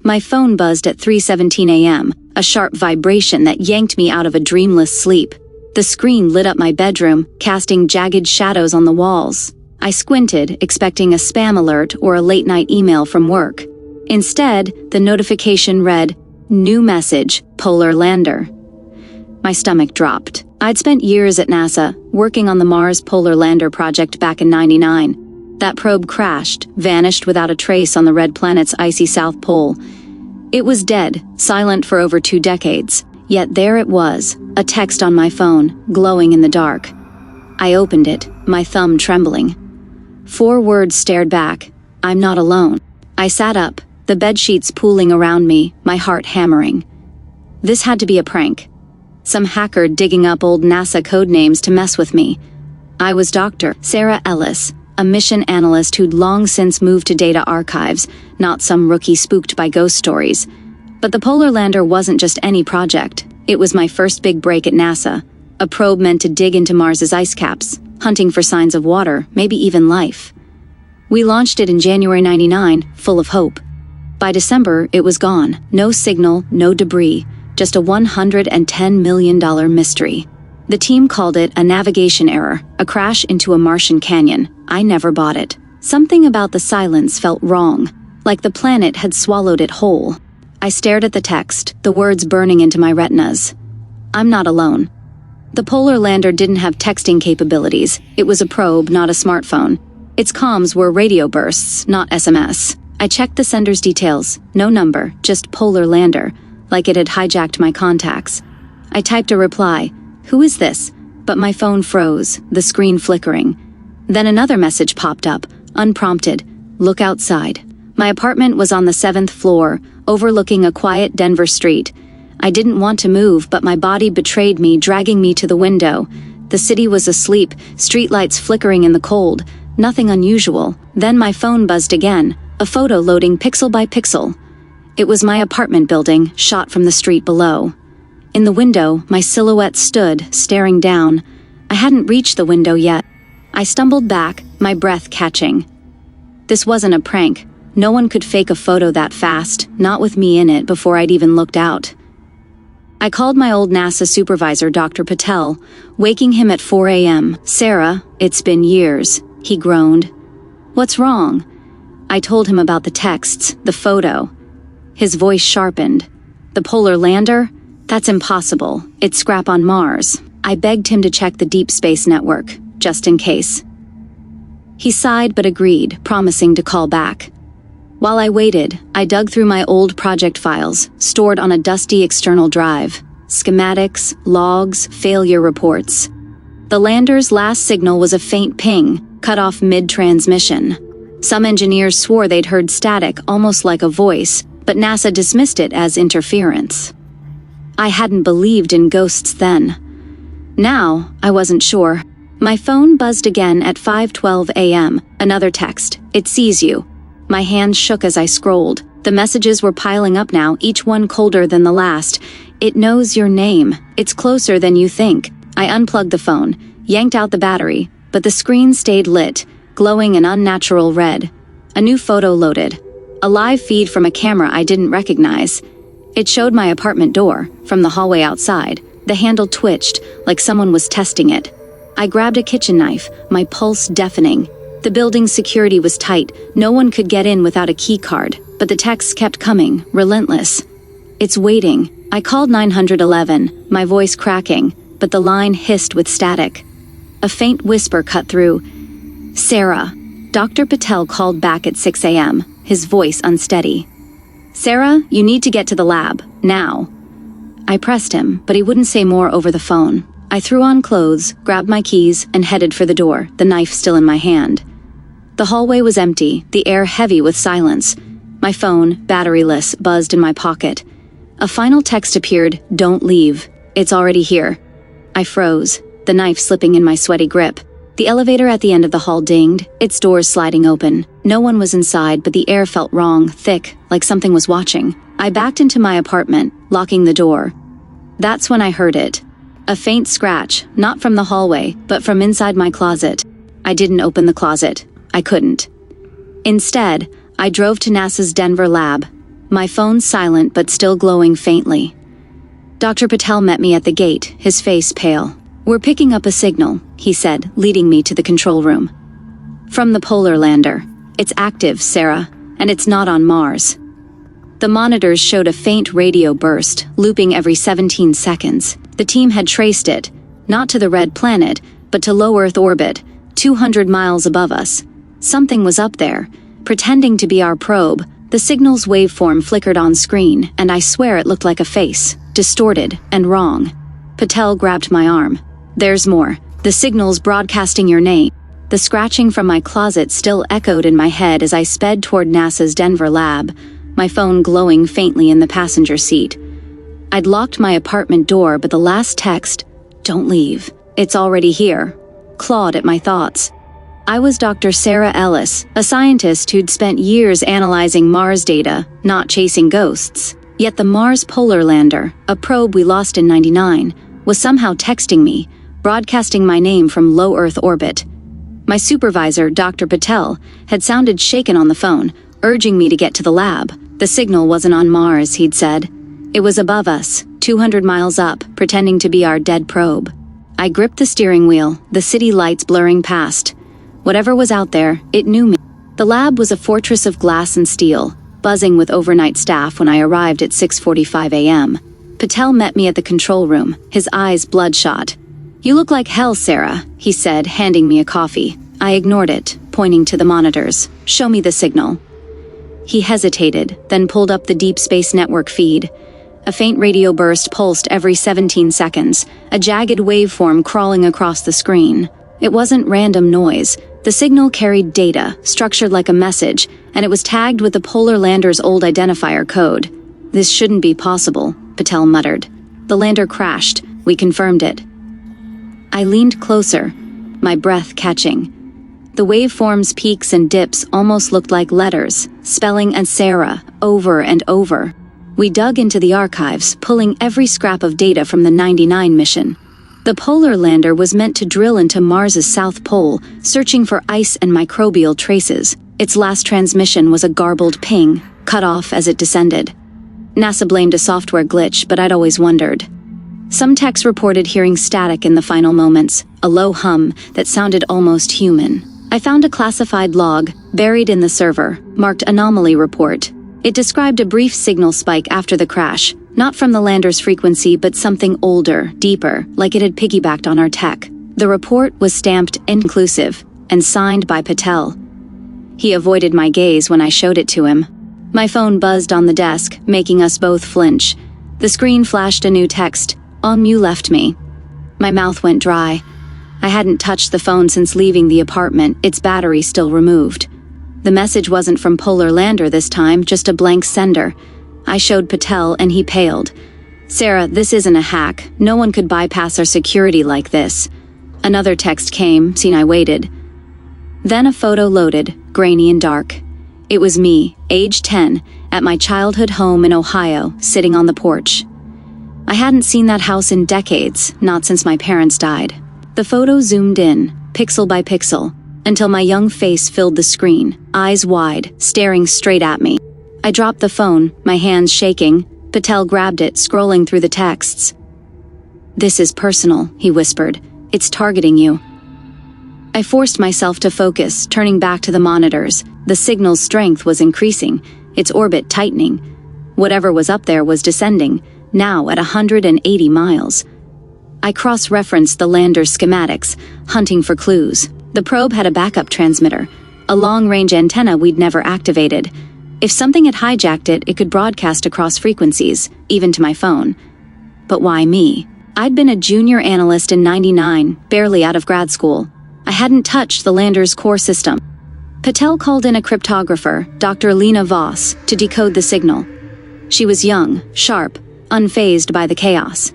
My phone buzzed at 3:17 a.m., a sharp vibration that yanked me out of a dreamless sleep. The screen lit up my bedroom, casting jagged shadows on the walls. I squinted, expecting a spam alert or a late-night email from work. Instead, the notification read, "New message, Polar Lander." My stomach dropped. I'd spent years at NASA, working on the Mars Polar Lander project back in '99. That probe crashed, vanished without a trace on the red planet's icy South Pole. It was dead, silent for over 2 decades. Yet there it was, a text on my phone, glowing in the dark. I opened it, my thumb trembling. 4 words stared back. "I'm not alone." I sat up, the bedsheets pooling around me, my heart hammering. This had to be a prank. Some hacker digging up old NASA code names to mess with me. I was Dr. Sarah Ellis, a mission analyst who'd long since moved to data archives, not some rookie spooked by ghost stories. But the Polar Lander wasn't just any project. It was my first big break at NASA, a probe meant to dig into Mars's ice caps, hunting for signs of water, maybe even life. We launched it in January '99, full of hope. By December, it was gone. No signal, no debris, just a $110 million mystery. The team called it a navigation error, a crash into a Martian canyon. I never bought it. Something about the silence felt wrong, like the planet had swallowed it whole. I stared at the text, the words burning into my retinas. I'm not alone. The Polar Lander didn't have texting capabilities. It was a probe, not a smartphone. Its comms were radio bursts, not SMS. I checked the sender's details. No number, just Polar Lander, like it had hijacked my contacts. I typed a reply. "Who is this?" But my phone froze, the screen flickering. Then another message popped up, unprompted. "Look outside." My apartment was on the 7th floor, overlooking a quiet Denver street. I didn't want to move, but my body betrayed me, dragging me to the window. The city was asleep, streetlights flickering in the cold. Nothing unusual. Then my phone buzzed again, a photo loading pixel by pixel. It was my apartment building, shot from the street below. In the window, my silhouette stood, staring down. I hadn't reached the window yet. I stumbled back, my breath catching. This wasn't a prank. No one could fake a photo that fast, not with me in it before I'd even looked out. I called my old NASA supervisor, Dr. Patel, waking him at 4 a.m. "Sarah, it's been years," he groaned. "What's wrong?" I told him about the texts, the photo. His voice sharpened. "The Polar Lander? That's impossible. It's scrap on Mars." I begged him to check the Deep Space Network, just in case. He sighed but agreed, promising to call back. While I waited, I dug through my old project files, stored on a dusty external drive. Schematics, logs, failure reports. The lander's last signal was a faint ping, cut off mid-transmission. Some engineers swore they'd heard static, almost like a voice, but NASA dismissed it as interference. I hadn't believed in ghosts then. Now, I wasn't sure. My phone buzzed again at 5:12 a.m., another text. "It sees you." My hands shook as I scrolled. The messages were piling up now, each one colder than the last. "It knows your name. It's closer than you think." I unplugged the phone, yanked out the battery, but the screen stayed lit, glowing an unnatural red. A new photo loaded. A live feed from a camera I didn't recognize. It showed my apartment door, from the hallway outside. The handle twitched, like someone was testing it. I grabbed a kitchen knife, my pulse deafening. The building's security was tight. No one could get in without a key card, but the texts kept coming, relentless. "It's waiting." I called 911, my voice cracking, but the line hissed with static. A faint whisper cut through. "Sarah." Dr. Patel called back at 6 a.m., his voice unsteady. "Sarah, you need to get to the lab, now." I pressed him, but he wouldn't say more over the phone. I threw on clothes, grabbed my keys, and headed for the door, the knife still in my hand. The hallway was empty, the air heavy with silence. My phone, batteryless, buzzed in my pocket. A final text appeared, "Don't leave. It's already here." I froze, the knife slipping in my sweaty grip. The elevator at the end of the hall dinged, its doors sliding open. No one was inside, but the air felt wrong, thick, like something was watching. I backed into my apartment, locking the door. That's when I heard it. A faint scratch, not from the hallway, but from inside my closet. I didn't open the closet. I couldn't. Instead, I drove to NASA's Denver lab. My phone silent but still glowing faintly. Dr. Patel met me at the gate, his face pale. "We're picking up a signal," he said, leading me to the control room. "From the polar lander. It's active, Sarah, and it's not on Mars." The monitors showed a faint radio burst, looping every 17 seconds. The team had traced it, not to the red planet, but to low Earth orbit, 200 miles above us. Something was up there, pretending to be our probe. The signal's waveform flickered on screen, and I swear it looked like a face, distorted and wrong. Patel grabbed my arm. "There's more. The signal's broadcasting your name." The scratching from my closet still echoed in my head as I sped toward NASA's Denver lab, my phone glowing faintly in the passenger seat. I'd locked my apartment door, but the last text, "Don't leave. It's already here," clawed at my thoughts. I was Dr. Sarah Ellis, a scientist who'd spent years analyzing Mars data, not chasing ghosts. Yet the Mars Polar Lander, a probe we lost in '99, was somehow texting me, broadcasting my name from low Earth orbit. My supervisor, Dr. Patel, had sounded shaken on the phone, urging me to get to the lab. The signal wasn't on Mars, he'd said. It was above us, 200 miles up, pretending to be our dead probe. I gripped the steering wheel, the city lights blurring past. Whatever was out there, it knew me. The lab was a fortress of glass and steel, buzzing with overnight staff when I arrived at 6:45 a.m. Patel met me at the control room, his eyes bloodshot. "You look like hell, Sarah," he said, handing me a coffee. I ignored it, pointing to the monitors. "Show me the signal." He hesitated, then pulled up the Deep Space Network feed. A faint radio burst pulsed every 17 seconds, a jagged waveform crawling across the screen. It wasn't random noise. The signal carried data, structured like a message, and it was tagged with the polar lander's old identifier code. "This shouldn't be possible," Patel muttered. "The lander crashed. We confirmed it." I leaned closer, my breath catching. The waveform's peaks and dips almost looked like letters, spelling and Sarah over and over. We dug into the archives, pulling every scrap of data from the '99 mission. The polar lander was meant to drill into Mars's south pole, searching for ice and microbial traces. Its last transmission was a garbled ping, cut off as it descended. NASA blamed a software glitch, but I'd always wondered. Some techs reported hearing static in the final moments, a low hum that sounded almost human. I found a classified log, buried in the server, marked Anomaly Report. It described a brief signal spike after the crash, not from the lander's frequency but something older, deeper, like it had piggybacked on our tech. The report was stamped inclusive and signed by Patel. He avoided my gaze when I showed it to him. My phone buzzed on the desk, making us both flinch. The screen flashed a new text, "You left me." My mouth went dry. I hadn't touched the phone since leaving the apartment, its battery still removed. The message wasn't from Polar Lander this time, just a blank sender. I showed Patel and he paled. "Sarah, this isn't a hack. No one could bypass our security like this." Another text came, seen I waited. Then a photo loaded, grainy and dark. It was me, age 10, at my childhood home in Ohio, sitting on the porch. I hadn't seen that house in decades, not since my parents died. The photo zoomed in, pixel by pixel, until my young face filled the screen, eyes wide, staring straight at me. I dropped the phone, my hands shaking. Patel grabbed it, scrolling through the texts. "This is personal," he whispered. "It's targeting you." I forced myself to focus, turning back to the monitors. The signal's strength was increasing, its orbit tightening. Whatever was up there was descending, now at 180 miles. I cross-referenced the lander's schematics, hunting for clues. The probe had a backup transmitter, a long-range antenna we'd never activated. If something had hijacked it, it could broadcast across frequencies, even to my phone. But why me? I'd been a junior analyst in '99, barely out of grad school. I hadn't touched the lander's core system. Patel called in a cryptographer, Dr. Lena Voss, to decode the signal. She was young, sharp, unfazed by the chaos.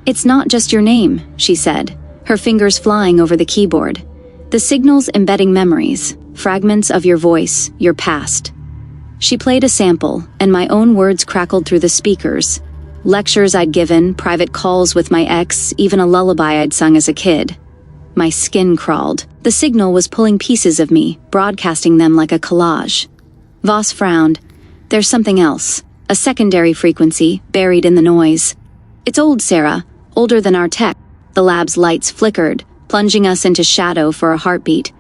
"It's not just your name," she said, her fingers flying over the keyboard. "The signal's embedding memories, fragments of your voice, your past." She played a sample, and my own words crackled through the speakers. Lectures I'd given, private calls with my ex, even a lullaby I'd sung as a kid. My skin crawled. The signal was pulling pieces of me, broadcasting them like a collage. Voss frowned. "There's something else." a secondary frequency buried in the noise. It's old, Sarah, older than our tech. The lab's lights flickered, plunging us into shadow for a heartbeat.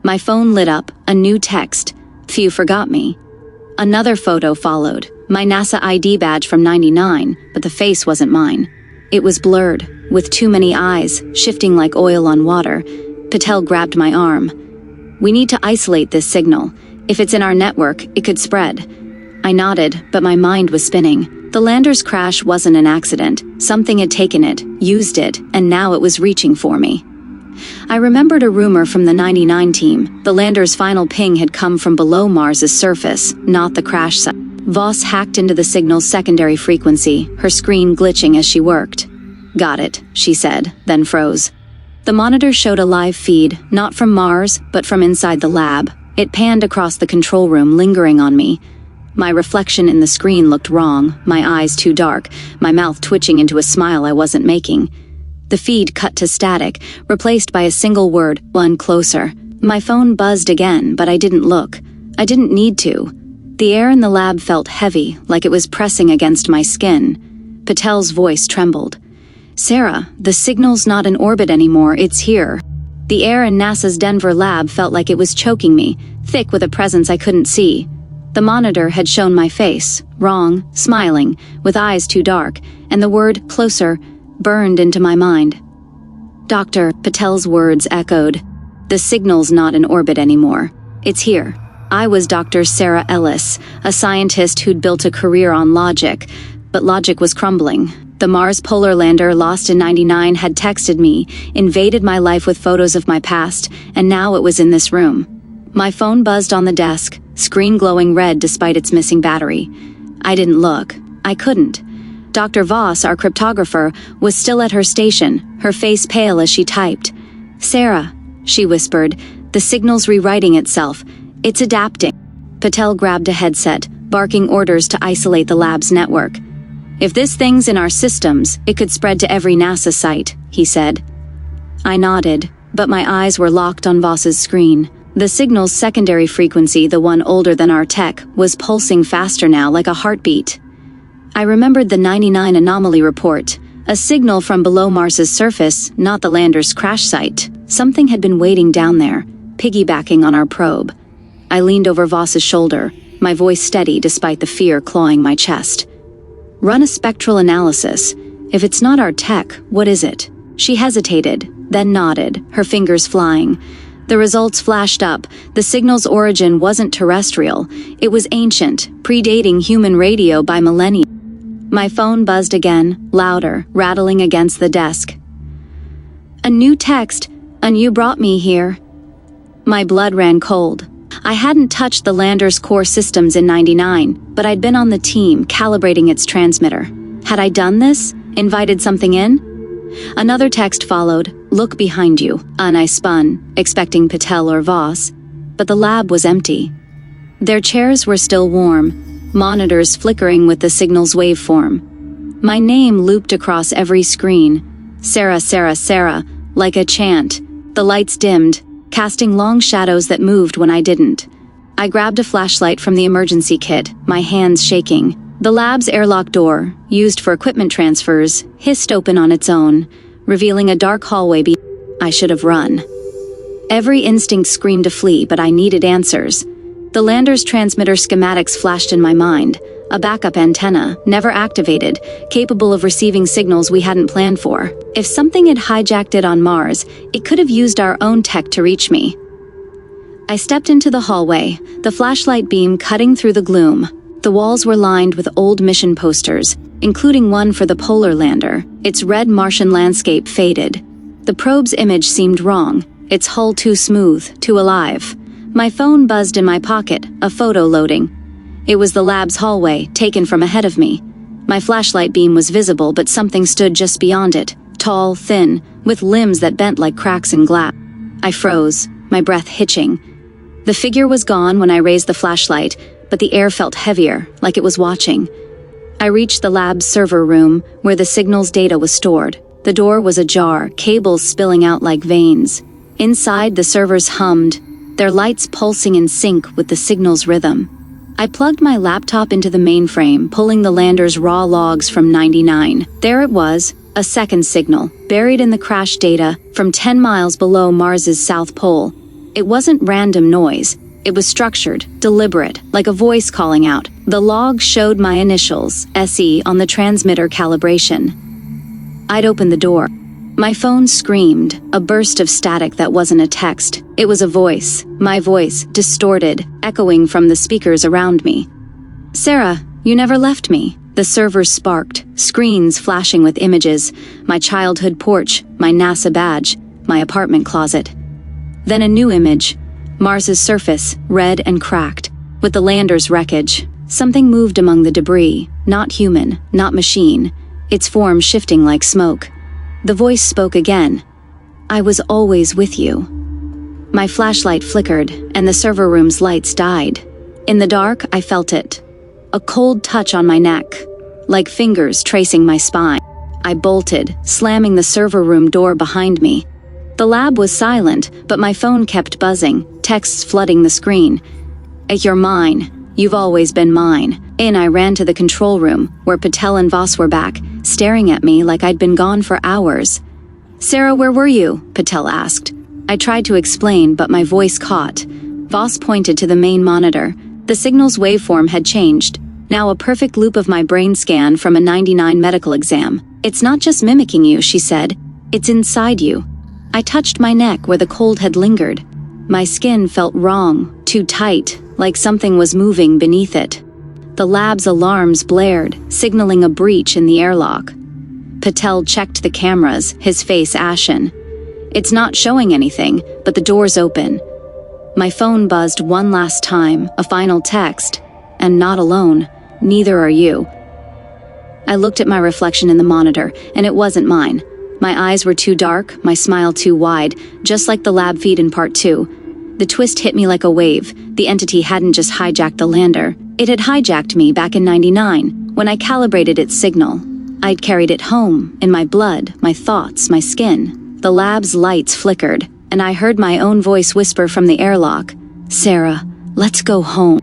My phone lit up, a new text. Few forgot me. Another photo followed, my NASA ID badge from '99, but the face wasn't mine. It was blurred, with too many eyes, shifting like oil on water. Patel grabbed my arm. We need to isolate this signal. If it's in our network, it could spread. I nodded, but my mind was spinning. The lander's crash wasn't an accident. Something had taken it, used it, and now it was reaching for me. I remembered a rumor from the '99 team. The lander's final ping had come from below Mars's surface, not the crash site. Voss hacked into the signal's secondary frequency, her screen glitching as she worked. Got it, she said, then froze. The monitor showed a live feed, not from Mars, but from inside the lab. It panned across the control room, lingering on me. My reflection in the screen looked wrong, my eyes too dark, my mouth twitching into a smile I wasn't making. The feed cut to static, replaced by a single word, "one closer." My phone buzzed again, but I didn't look. I didn't need to. The air in the lab felt heavy, like it was pressing against my skin. Patel's voice trembled. "Sarah, the signal's not in orbit anymore, it's here." The air in NASA's Denver lab felt like it was choking me, thick with a presence I couldn't see. The monitor had shown my face, wrong, smiling, with eyes too dark, and the word, "closer," burned into my mind. "Doctor," Patel's words echoed. "The signal's not in orbit anymore. It's here." I was Dr. Sarah Ellis, a scientist who'd built a career on logic, but logic was crumbling. The Mars polar lander lost in '99 had texted me, invaded my life with photos of my past, and now it was in this room. My phone buzzed on the desk, screen glowing red despite its missing battery. I didn't look. I couldn't. Dr. Voss, our cryptographer, was still at her station, her face pale as she typed. "Sarah," she whispered, "the signal's rewriting itself. It's adapting." Patel grabbed a headset, barking orders to isolate the lab's network. "If this thing's in our systems, it could spread to every NASA site," he said. I nodded, but my eyes were locked on Voss's screen. The signal's secondary frequency, the one older than our tech, was pulsing faster now, like a heartbeat. I remembered the '99 Anomaly report, a signal from below Mars's surface, not the lander's crash site. Something had been waiting down there, piggybacking on our probe. I leaned over Voss's shoulder, my voice steady despite the fear clawing my chest. "Run a spectral analysis. If it's not our tech, what is it?" She hesitated, then nodded, her fingers flying. The results flashed up. The signal's origin wasn't terrestrial. It was ancient, predating human radio by millennia. My phone buzzed again, louder, rattling against the desk. "A new text, and you brought me here." My blood ran cold. I hadn't touched the lander's core systems in '99, but I'd been on the team, calibrating its transmitter. Had I done this? Invited something in? Another text followed, "Look behind you," and I spun, expecting Patel or Voss, but the lab was empty. Their chairs were still warm, monitors flickering with the signal's waveform. My name looped across every screen. Sarah, Sarah, Sarah, like a chant. The lights dimmed, casting long shadows that moved when I didn't. I grabbed a flashlight from the emergency kit, my hands shaking. The lab's airlock door, used for equipment transfers, hissed open on its own, revealing a dark hallway I should have run. Every instinct screamed to flee, but I needed answers. The lander's transmitter schematics flashed in my mind. A backup antenna, never activated, capable of receiving signals we hadn't planned for. If something had hijacked it on Mars, it could have used our own tech to reach me. I stepped into the hallway, the flashlight beam cutting through the gloom. The walls were lined with old mission posters, including one for the polar lander. Its red Martian landscape faded. The probe's image seemed wrong, its hull too smooth, too alive. My phone buzzed in my pocket, a photo loading. It was the lab's hallway, taken from ahead of me. My flashlight beam was visible, but something stood just beyond it, tall, thin, with limbs that bent like cracks in glass. I froze, my breath hitching. The figure was gone when I raised the flashlight, but the air felt heavier, like it was watching. I reached the lab's server room, where the signal's data was stored. The door was ajar, cables spilling out like veins. Inside, the servers hummed, their lights pulsing in sync with the signal's rhythm. I plugged my laptop into the mainframe, pulling the lander's raw logs from 99. There it was, a second signal, buried in the crash data, from 10 miles below Mars's south pole. It wasn't random noise. It was structured, deliberate, like a voice calling out. The log showed my initials, SE, on the transmitter calibration. I'd opened the door. My phone screamed, a burst of static that wasn't a text. It was a voice, my voice, distorted, echoing from the speakers around me. "Sarah, you never left me." The server sparked, screens flashing with images, my childhood porch, my NASA badge, my apartment closet. Then a new image, Mars's surface, red and cracked, with the lander's wreckage. Something moved among the debris, not human, not machine, its form shifting like smoke. The voice spoke again. "I was always with you." My flashlight flickered, and the server room's lights died. In the dark, I felt it. A cold touch on my neck, like fingers tracing my spine. I bolted, slamming the server room door behind me. The lab was silent, but my phone kept buzzing, texts flooding the screen. "You're mine. You've always been mine." In, I ran to the control room, where Patel and Voss were back, staring at me like I'd been gone for hours. "Sarah, where were you?" Patel asked. I tried to explain, but my voice caught. Voss pointed to the main monitor. The signal's waveform had changed, now a perfect loop of my brain scan from a 99 medical exam. "It's not just mimicking you," she said. "It's inside you." I touched my neck where the cold had lingered. My skin felt wrong, too tight, like something was moving beneath it. The lab's alarms blared, signaling a breach in the airlock. Patel checked the cameras, his face ashen. "It's not showing anything, but the door's open." My phone buzzed one last time, a final text. "And not alone. Neither are you." I looked at my reflection in the monitor, and it wasn't mine. My eyes were too dark, my smile too wide, just like the lab feed in part 2. The twist hit me like a wave. The entity hadn't just hijacked the lander. It had hijacked me back in 99, when I calibrated its signal. I'd carried it home, in my blood, my thoughts, my skin. The lab's lights flickered, and I heard my own voice whisper from the airlock, "Sarah, let's go home."